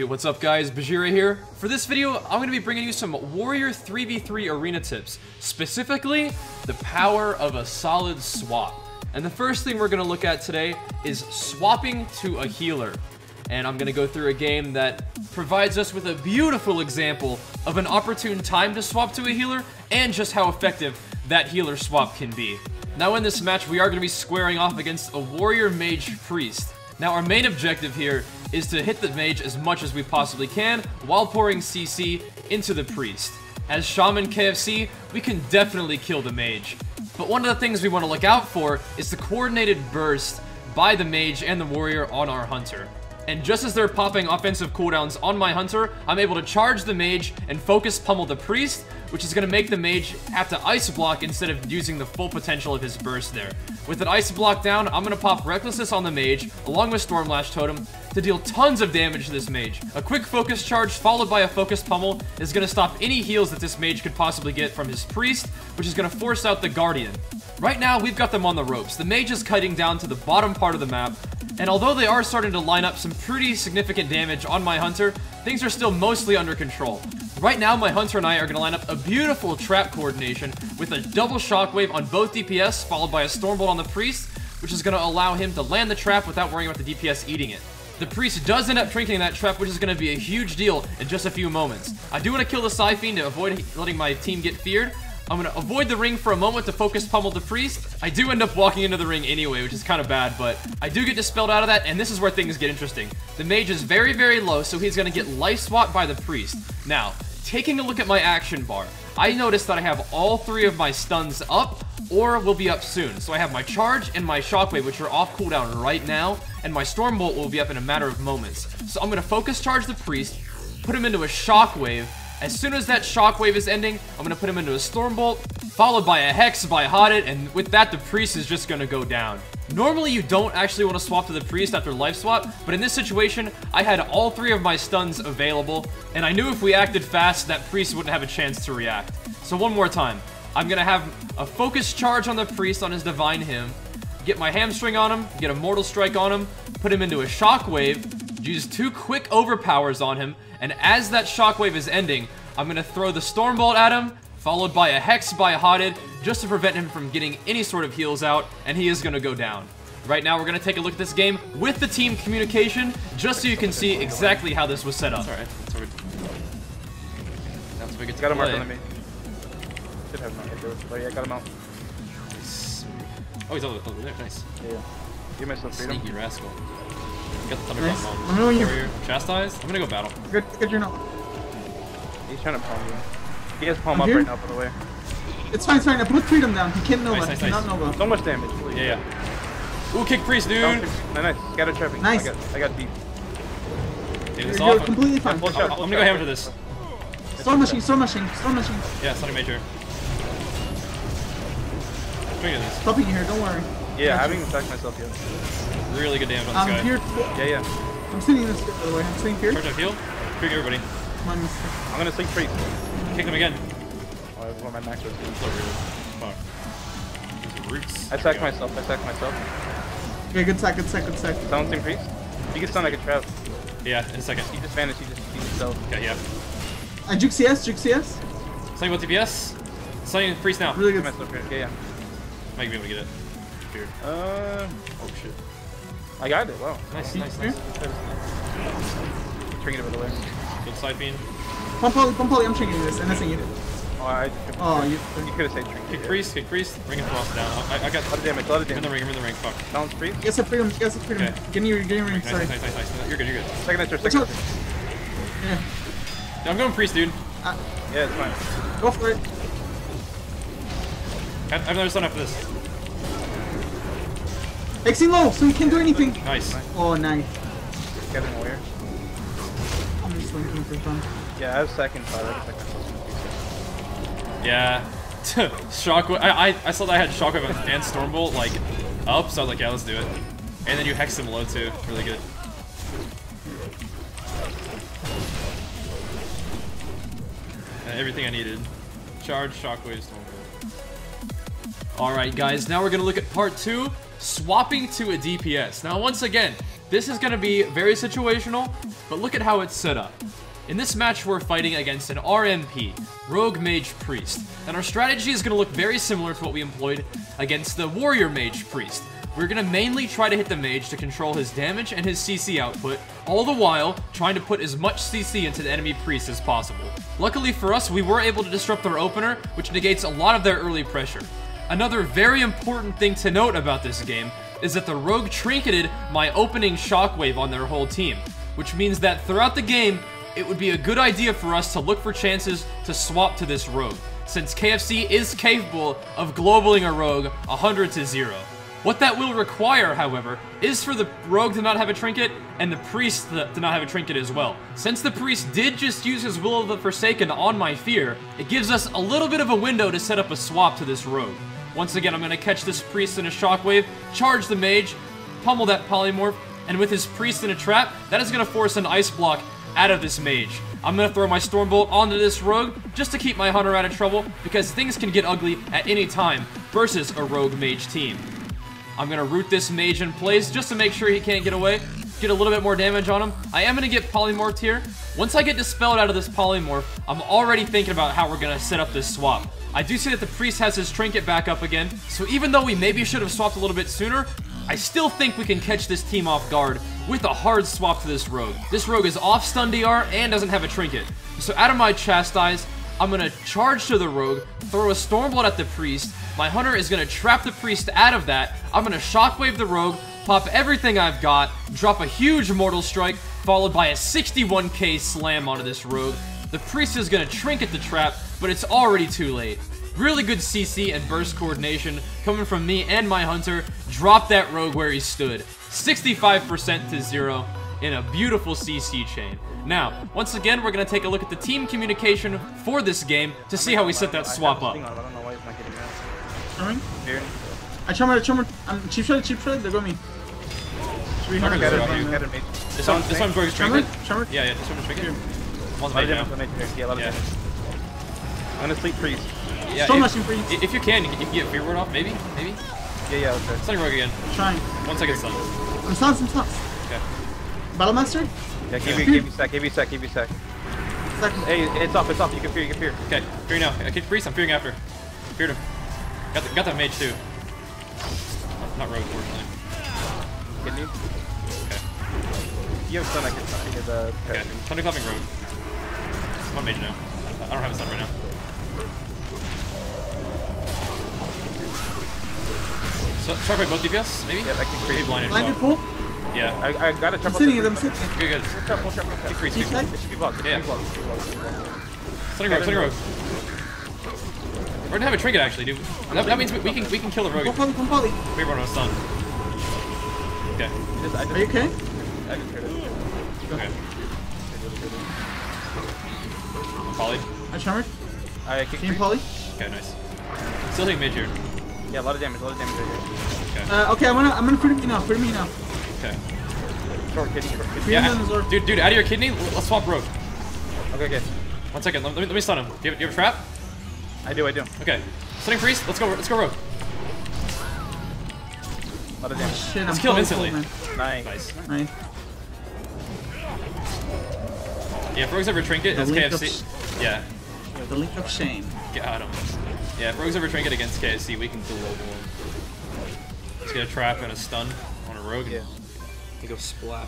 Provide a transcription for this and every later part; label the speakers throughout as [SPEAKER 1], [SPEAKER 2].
[SPEAKER 1] what's up guys, Bajheera here. For this video, I'm going to be bringing you some Warrior 3v3 arena tips, specifically the power of a solid swap. And the first thing we're going to look at today is swapping to a healer. And I'm going to go through a game that provides us with a beautiful example of an opportune time to swap to a healer and just how effective that healer swap can be. Now in this match, we are going to be squaring off against a Warrior Mage Priest. Now our main objective here is to hit the mage as much as we possibly can while pouring CC into the priest. As Shaman KFC, we can definitely kill the mage. But one of the things we want to look out for is the coordinated burst by the mage and the warrior on our hunter. And just as they're popping offensive cooldowns on my hunter, I'm able to charge the mage and focus pummel the priest, which is going to make the mage have to ice block instead of using the full potential of his burst there. With an ice block down, I'm going to pop Recklessness on the mage, along with Stormlash Totem, to deal tons of damage to this mage. A quick focus charge followed by a focus pummel is going to stop any heals that this mage could possibly get from his priest, which is going to force out the guardian. Right now, we've got them on the ropes. The mage is kiting down to the bottom part of the map, and although they are starting to line up some pretty significant damage on my hunter, things are still mostly under control. Right now, my hunter and I are going to line up a beautiful trap coordination with a double shockwave on both DPS, followed by a stormbolt on the priest, which is going to allow him to land the trap without worrying about the DPS eating it. The priest does end up trinketing that trap, which is going to be a huge deal in just a few moments. I do want to kill the Psyfiend to avoid letting my team get feared. I'm going to avoid the ring for a moment to focus pummel the priest. I do end up walking into the ring anyway, which is kind of bad, but I do get dispelled out of that, and this is where things get interesting. The mage is very, very low, so he's going to get life swapped by the priest. Now, taking a look at my action bar, I noticed that I have all three of my stuns up or will be up soon. So I have my charge and my shockwave, which are off cooldown right now, and my stormbolt will be up in a matter of moments. So I'm going to focus charge the priest, put him into a shockwave. As soon as that shockwave is ending, I'm going to put him into a stormbolt, followed by a hex by Hodded, and with that, the priest is just going to go down. Normally, you don't actually want to swap to the priest after life swap, but in this situation, I had all three of my stuns available, and I knew if we acted fast, that priest wouldn't have a chance to react. So one more time, I'm going to have a focus charge on the priest on his Divine Hymn, get my hamstring on him, get a Mortal Strike on him, put him into a shockwave, use two quick overpowers on him, and as that shockwave is ending, I'm going to throw the Stormbolt at him, followed by a Hex by Hodded, just to prevent him from getting any sort of heals out, and he is going to go down. Right now, we're going to take a look at this game with the team communication, just so you can see exactly how this was set up.
[SPEAKER 2] That's alright.
[SPEAKER 1] That's what we get to
[SPEAKER 2] got a
[SPEAKER 1] play.
[SPEAKER 2] mark on me. Should have not hit those, but yeah, got him out.
[SPEAKER 1] Oh, he's over there. Nice.
[SPEAKER 2] Yeah. Give myself freedom.
[SPEAKER 1] Sneaky rascal. Got the
[SPEAKER 3] Nice.
[SPEAKER 1] Thunderbolt on. Warrior. Chastise? I'm gonna go battle.
[SPEAKER 3] Good you're not.
[SPEAKER 2] He's trying to palm you. He has palm up right now, by the way.
[SPEAKER 3] It's fine, I put freedom down. He can't Nova.
[SPEAKER 1] Nice.
[SPEAKER 3] He cannot Nova.
[SPEAKER 2] So much damage, please.
[SPEAKER 1] Yeah. Ooh, kick priest, dude.
[SPEAKER 2] Nice. Scatter trapping.
[SPEAKER 3] Nice.
[SPEAKER 2] I got deep.
[SPEAKER 1] Dude, this
[SPEAKER 3] You're
[SPEAKER 1] off.
[SPEAKER 3] completely fine.
[SPEAKER 2] Full shot,
[SPEAKER 1] I'm gonna go hammer this.
[SPEAKER 3] Storm machine.
[SPEAKER 1] Yeah, Sonic Major. Look at this.
[SPEAKER 3] Stopping you here, don't worry.
[SPEAKER 2] Yeah, I haven't even attacked myself yet.
[SPEAKER 1] Really good damage on
[SPEAKER 3] I'm
[SPEAKER 1] this guy.
[SPEAKER 3] here.
[SPEAKER 2] Yeah.
[SPEAKER 3] I'm sitting this by the way. I'm sitting here.
[SPEAKER 1] Charge up heal. Trigger everybody.
[SPEAKER 3] My mistake.
[SPEAKER 2] I'm gonna sleep priest.
[SPEAKER 1] Kick him again.
[SPEAKER 2] Oh, I want my max was.
[SPEAKER 1] So weird. Fuck. These roots.
[SPEAKER 2] I sacked myself.
[SPEAKER 3] Okay, good sack.
[SPEAKER 2] Silencing priest. You can stun like a trap.
[SPEAKER 1] Yeah, in a second.
[SPEAKER 2] He just vanished. He just fell.
[SPEAKER 1] Okay, yeah.
[SPEAKER 3] Juke CS.
[SPEAKER 1] Sunny with DPS. Sunny priest now.
[SPEAKER 3] Really
[SPEAKER 2] Give
[SPEAKER 3] good.
[SPEAKER 2] myself here. Yeah.
[SPEAKER 1] Might be able to get it. Feared.
[SPEAKER 2] Oh
[SPEAKER 1] shit.
[SPEAKER 2] I got it. Wow.
[SPEAKER 1] Nice.
[SPEAKER 2] Trinket it by the way.
[SPEAKER 1] Good Psyfiend.
[SPEAKER 3] Pump poly, I'm changing this, and that's it.
[SPEAKER 2] Oh,
[SPEAKER 3] You
[SPEAKER 2] could have said trinket.
[SPEAKER 1] Kick priest. Ring him cross down. I got
[SPEAKER 2] A lot of damage.
[SPEAKER 1] I'm in the ring. Fuck.
[SPEAKER 2] Balance priest.
[SPEAKER 3] guess a freedom.
[SPEAKER 1] Okay.
[SPEAKER 3] Getting your ring, sorry.
[SPEAKER 1] Nice. You're good.
[SPEAKER 2] Second enter.
[SPEAKER 3] Watch out. Yeah.
[SPEAKER 1] I'm going priest, dude.
[SPEAKER 2] Yeah, it's fine.
[SPEAKER 3] Go for it.
[SPEAKER 1] I have another stun after this.
[SPEAKER 3] Exing low, so he can't do anything.
[SPEAKER 1] Nice.
[SPEAKER 3] Oh, nice.
[SPEAKER 2] Get an warrior.
[SPEAKER 3] I'm just linking for fun.
[SPEAKER 2] Yeah, I have second fire. I can myself.
[SPEAKER 1] Yeah. Shockwave. I saw that I had Shockwave and Stormbolt like up, so I was like, yeah, let's do it. And then you hex him low too. Really good. And everything I needed. Charge, Shockwave, Stormbolt. Alright guys, now we're gonna look at part 2, swapping to a DPS. Now once again, This is going to be very situational, but look at how it's set up. In this match, we're fighting against an RMP, Rogue Mage Priest, and our strategy is going to look very similar to what we employed against the Warrior Mage Priest. We're going to mainly try to hit the mage to control his damage and his CC output, all the while trying to put as much CC into the enemy priest as possible. Luckily for us, we were able to disrupt their opener, which negates a lot of their early pressure. Another very important thing to note about this game is that the Rogue trinketed my opening shockwave on their whole team, which means that throughout the game, it would be a good idea for us to look for chances to swap to this Rogue, since KFC is capable of globaling a Rogue 100-0. What that will require, however, is for the Rogue to not have a trinket, and the Priest to not have a trinket as well. Since the Priest did just use his Will of the Forsaken on my Fear, it gives us a little bit of a window to set up a swap to this Rogue. Once again, I'm going to catch this Priest in a shockwave, charge the Mage, pummel that Polymorph, and with his Priest in a trap, that is going to force an Ice Block out of this Mage. I'm going to throw my Stormbolt onto this Rogue just to keep my Hunter out of trouble, because things can get ugly at any time versus a Rogue Mage team. I'm going to root this Mage in place just to make sure he can't get away, get a little bit more damage on him. I am going to get Polymorphed here. Once I get Dispelled out of this Polymorph, I'm already thinking about how we're going to set up this swap. I do see that the Priest has his Trinket back up again, so even though we maybe should have swapped a little bit sooner, I still think we can catch this team off guard with a hard swap to this Rogue. This Rogue is off stun DR and doesn't have a Trinket. So out of my Chastise, I'm going to charge to the Rogue, throw a Stormbolt at the Priest. My Hunter is going to trap the Priest out of that. I'm going to Shockwave the Rogue, pop everything I've got, drop a huge Mortal Strike, followed by a 61k slam onto this Rogue. The Priest is going to Trinket the trap, but it's already too late. Really good CC and burst coordination coming from me and my Hunter. Drop that Rogue where he stood. 65% to 0 in a beautiful CC chain. Now, once again, we're going to take a look at the team communication for this game to see how we set that swap up.
[SPEAKER 2] I don't know why he's not getting that.
[SPEAKER 3] Charming?
[SPEAKER 2] Here.
[SPEAKER 3] I charmer. I'm cheap shot, they go me. 300.
[SPEAKER 2] Got it, mate.
[SPEAKER 1] This one's Rogue's Trinket?
[SPEAKER 3] Charmer?
[SPEAKER 1] Yeah, this one's Trinket. One's
[SPEAKER 2] A lot
[SPEAKER 1] made
[SPEAKER 2] of
[SPEAKER 1] now.
[SPEAKER 2] damage on it. Yeah, a lot of damage. I'm gonna sleep Priest.
[SPEAKER 1] Yeah,
[SPEAKER 3] Storm Rushing Priest.
[SPEAKER 1] if you can get Fear Ward off, maybe?
[SPEAKER 2] Yeah, okay.
[SPEAKER 1] Stunning Rogue again.
[SPEAKER 3] Trying.
[SPEAKER 1] 1 second stun.
[SPEAKER 3] I'm stunned.
[SPEAKER 1] Okay.
[SPEAKER 3] Battle Master?
[SPEAKER 2] Yeah, give me sec.
[SPEAKER 3] Second.
[SPEAKER 2] Hey, it's off. You can fear.
[SPEAKER 1] Okay, fear now. I kicked Priest, I'm fearing after. Feared him. Got that Mage too. Not Rogue, fortunately.
[SPEAKER 2] Can you?
[SPEAKER 1] Okay.
[SPEAKER 2] You have stun, I can stun.
[SPEAKER 1] Okay, Thunderclapping Rogue. I'm on Mage now. I don't have a stun right now. So, Shockwave both DPS, maybe?
[SPEAKER 2] Yeah, I can create
[SPEAKER 1] blinded as
[SPEAKER 3] Blinded
[SPEAKER 1] well.
[SPEAKER 3] pull?
[SPEAKER 1] Yeah.
[SPEAKER 2] I got a
[SPEAKER 3] I'm
[SPEAKER 2] triple.
[SPEAKER 3] sitting.
[SPEAKER 1] Good.
[SPEAKER 2] Full trap.
[SPEAKER 1] Kick Priest,
[SPEAKER 3] Keep
[SPEAKER 1] kick
[SPEAKER 3] that.
[SPEAKER 2] It should be blocked.
[SPEAKER 1] Yeah. Stunning Rogue. We're gonna have a Trinket actually, dude. That means we can kill the Rogue.
[SPEAKER 3] Come poly.
[SPEAKER 1] Fear Ward on a stun. Okay.
[SPEAKER 3] Are you okay?
[SPEAKER 2] I just heard it.
[SPEAKER 1] Okay. Poly.
[SPEAKER 3] I charmered.
[SPEAKER 2] I kick
[SPEAKER 3] Can you
[SPEAKER 2] Priest.
[SPEAKER 3] poly?
[SPEAKER 1] Okay, nice. Still hitting Mage here.
[SPEAKER 2] Yeah, a lot of damage right here.
[SPEAKER 1] Okay.
[SPEAKER 3] Okay, I'm gonna put me now.
[SPEAKER 1] Okay.
[SPEAKER 2] Short kitty.
[SPEAKER 1] Yeah,
[SPEAKER 3] Freedom Zor.
[SPEAKER 1] dude, out of your kidney, let's swap Rogue.
[SPEAKER 2] Okay.
[SPEAKER 1] 1 second, let me stun him. Do you have a trap?
[SPEAKER 2] I do.
[SPEAKER 1] Okay. Stunning Priest, let's go Rogue.
[SPEAKER 2] A lot of damage.
[SPEAKER 3] Shit,
[SPEAKER 1] Let's
[SPEAKER 3] I'm
[SPEAKER 1] kill him
[SPEAKER 3] poly
[SPEAKER 1] instantly.
[SPEAKER 3] full, man.
[SPEAKER 2] Nice.
[SPEAKER 3] Nice.
[SPEAKER 1] Yeah, if Rogue's ever Trinket,
[SPEAKER 3] The
[SPEAKER 1] that's
[SPEAKER 3] link of
[SPEAKER 1] KFC. Yeah,
[SPEAKER 3] The link of shame.
[SPEAKER 1] got him. Yeah, if Rogue's ever Trinket against KFC, we can global him. Just get a trap and a stun on a Rogue.
[SPEAKER 2] Yeah.
[SPEAKER 1] And go splat.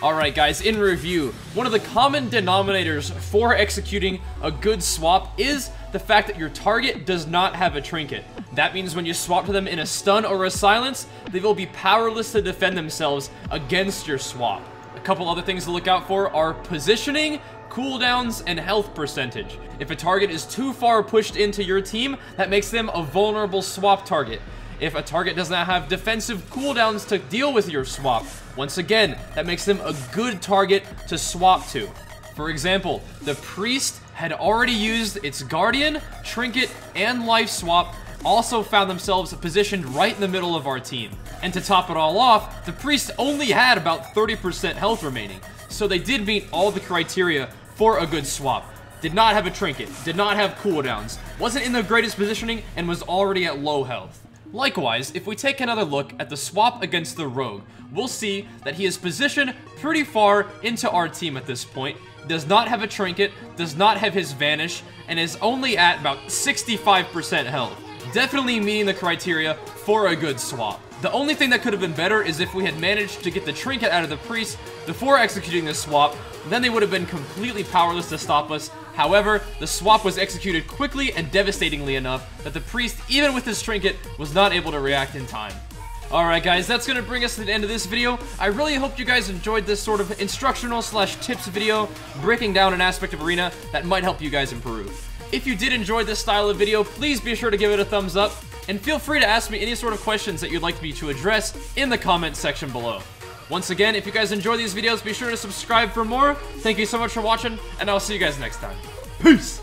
[SPEAKER 1] Alright guys, in review, one of the common denominators for executing a good swap is the fact that your target does not have a trinket. That means when you swap to them in a stun or a silence, they will be powerless to defend themselves against your swap. A couple other things to look out for are positioning, cooldowns, and health percentage. If a target is too far pushed into your team, that makes them a vulnerable swap target. If a target does not have defensive cooldowns to deal with your swap, once again, that makes them a good target to swap to. For example, the Priest had already used its Guardian, Trinket, and Life Swap, also found themselves positioned right in the middle of our team. And to top it all off, the Priest only had about 30% health remaining, so they did meet all the criteria for a good swap. Did not have a Trinket, did not have cooldowns, wasn't in the greatest positioning, and was already at low health. Likewise, if we take another look at the swap against the rogue, we'll see that he is positioned pretty far into our team at this point, does not have a trinket, does not have his vanish, and is only at about 65% health. Definitely meeting the criteria for a good swap. The only thing that could have been better is if we had managed to get the trinket out of the priest before executing this swap, then they would have been completely powerless to stop us. However, the swap was executed quickly and devastatingly enough that the priest, even with his trinket, was not able to react in time. Alright guys, that's going to bring us to the end of this video. I really hope you guys enjoyed this sort of instructional / tips video, breaking down an aspect of Arena that might help you guys improve. If you did enjoy this style of video, please be sure to give it a thumbs up, and feel free to ask me any sort of questions that you'd like me to address in the comment section below. Once again, if you guys enjoy these videos, be sure to subscribe for more. Thank you so much for watching, and I'll see you guys next time. Peace!